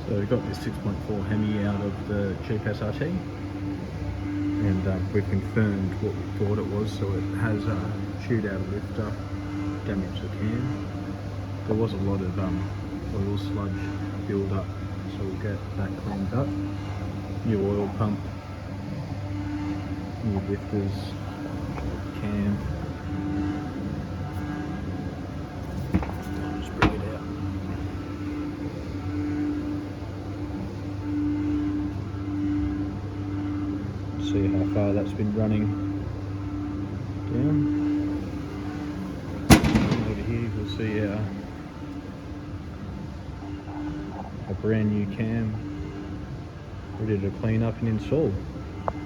So we got this 6.4 hemi out of the Jeep SRT, and we've confirmed what we thought it was. So it has a shootout lifter, damage the cam. There was a lot of oil sludge build up, so we'll get that cleaned up. New oil pump, new lifters, cam. I'll just bring it out. See how far that's been running down. Over here we'll see a brand new cam ready to clean up and install.